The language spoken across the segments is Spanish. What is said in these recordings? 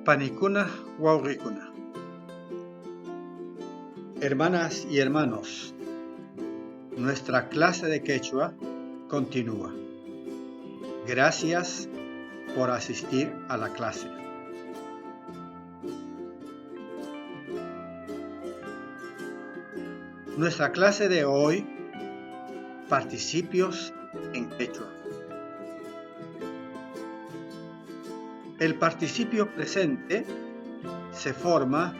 Panicuna Wauhicuna. Hermanas y hermanos, nuestra clase de quechua continúa. Gracias por asistir a la clase. Nuestra clase de hoy, participios en quechua. El participio presente se forma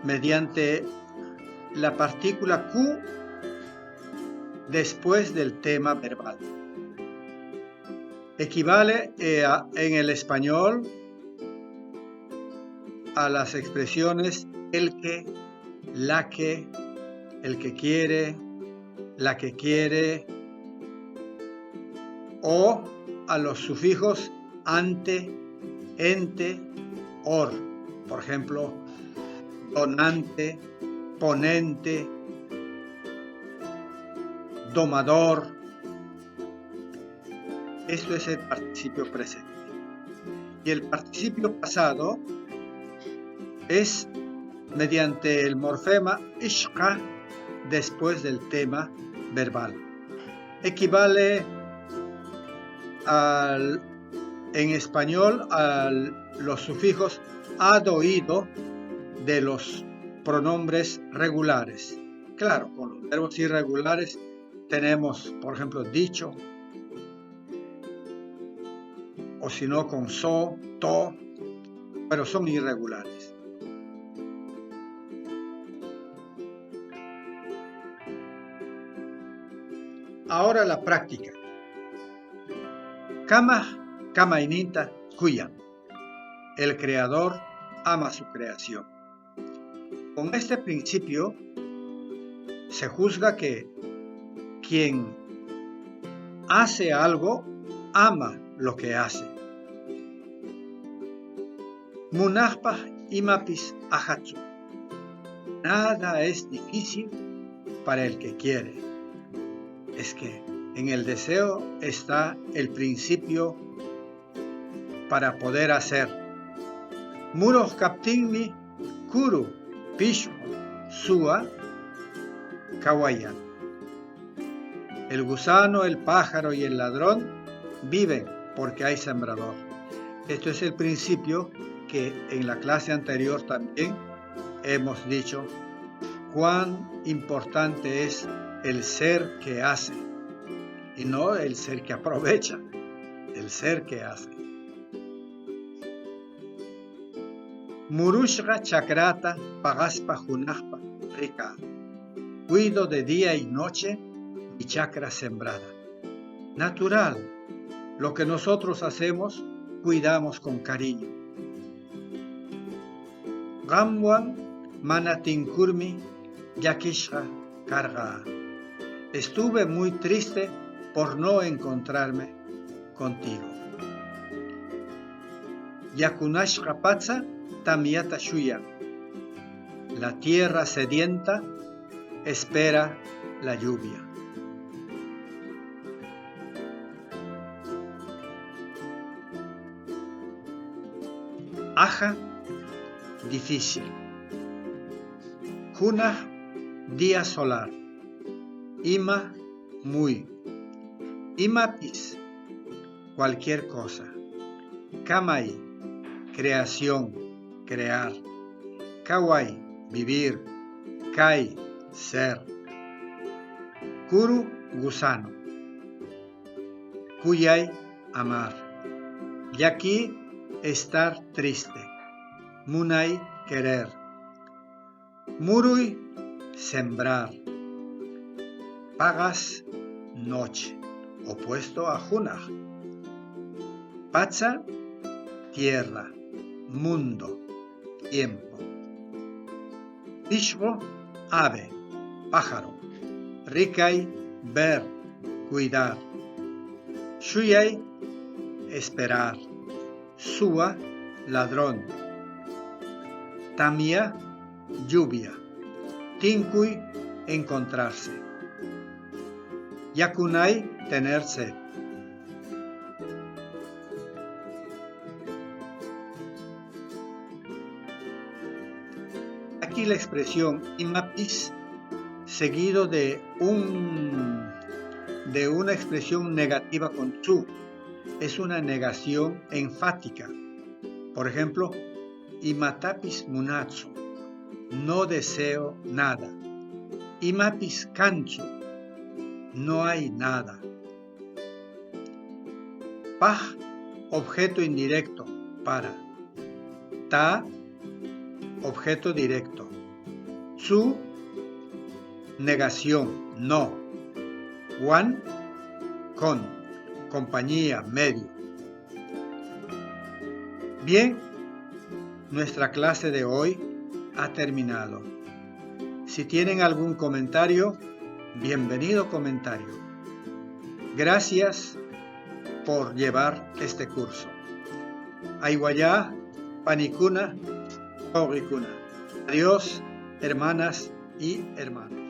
mediante la partícula Q después del tema verbal. Equivale en el español a las expresiones el que, la que, el que quiere, la que quiere, o a los sufijos ante, ente, or. Por ejemplo, donante, ponente, domador. Esto es el participio presente. Y el participio pasado es mediante el morfema ishqa después del tema verbal. Equivale en español a los sufijos ad oído de los pronombres regulares. Claro, con los verbos irregulares tenemos, por ejemplo, dicho, o si no con so, to, pero son irregulares. Ahora la práctica. Kama inita kuya. El creador ama su creación. Con este principio se juzga que quien hace algo ama lo que hace. Munahpa imapis ahatsu. Nada es difícil para el que quiere. Es que en el deseo está el principio para poder hacer. Muros kaptinmi kuru pishu sua kawayan. El gusano, el pájaro y el ladrón viven porque hay sembrador. Esto es el principio que en la clase anterior también hemos dicho cuán importante es el ser que hace y no el ser que aprovecha, el ser que hace. Murushra chakrata pagaspa junaspa rica. Cuido de día y noche mi chakra sembrada. Natural, lo que nosotros hacemos, cuidamos con cariño. Gamwan manatinkurmi yakishra karga. Estuve muy triste por no encontrarme contigo. Yakunashra patsa tamiyata shuya. La tierra sedienta espera la lluvia. Aja, difícil. Juna, día solar. Ima, muy. Imapis, cualquier cosa. Kamai, creación, crear. Kawai, vivir. Kai, ser. Kuru, gusano. Kuyai, amar. Yaki, estar triste. Munai, querer. Murui, sembrar. Pagas, noche, opuesto a Junaj. Patsa, tierra, mundo, tiempo. Ishvo, ave, pájaro. Rikai, ver, cuidar. Shuyai, esperar. Sua, ladrón. Tamia, lluvia. Tinkui, encontrarse. Yakunai, tener sed. Aquí la expresión imapis seguido de una expresión negativa con tsu es una negación enfática. Por ejemplo, imatapis munatsu, no deseo nada. Imapis kanchu, no hay nada. Paj, objeto indirecto, para. Ta, objeto directo. Tsu, negación, no. Wan, con, compañía, medio. Bien, nuestra clase de hoy ha terminado. Si tienen algún comentario, bienvenido comentario. Gracias por llevar este curso. Aywaya, panicuna, pauricuna. Adiós, hermanas y hermanos.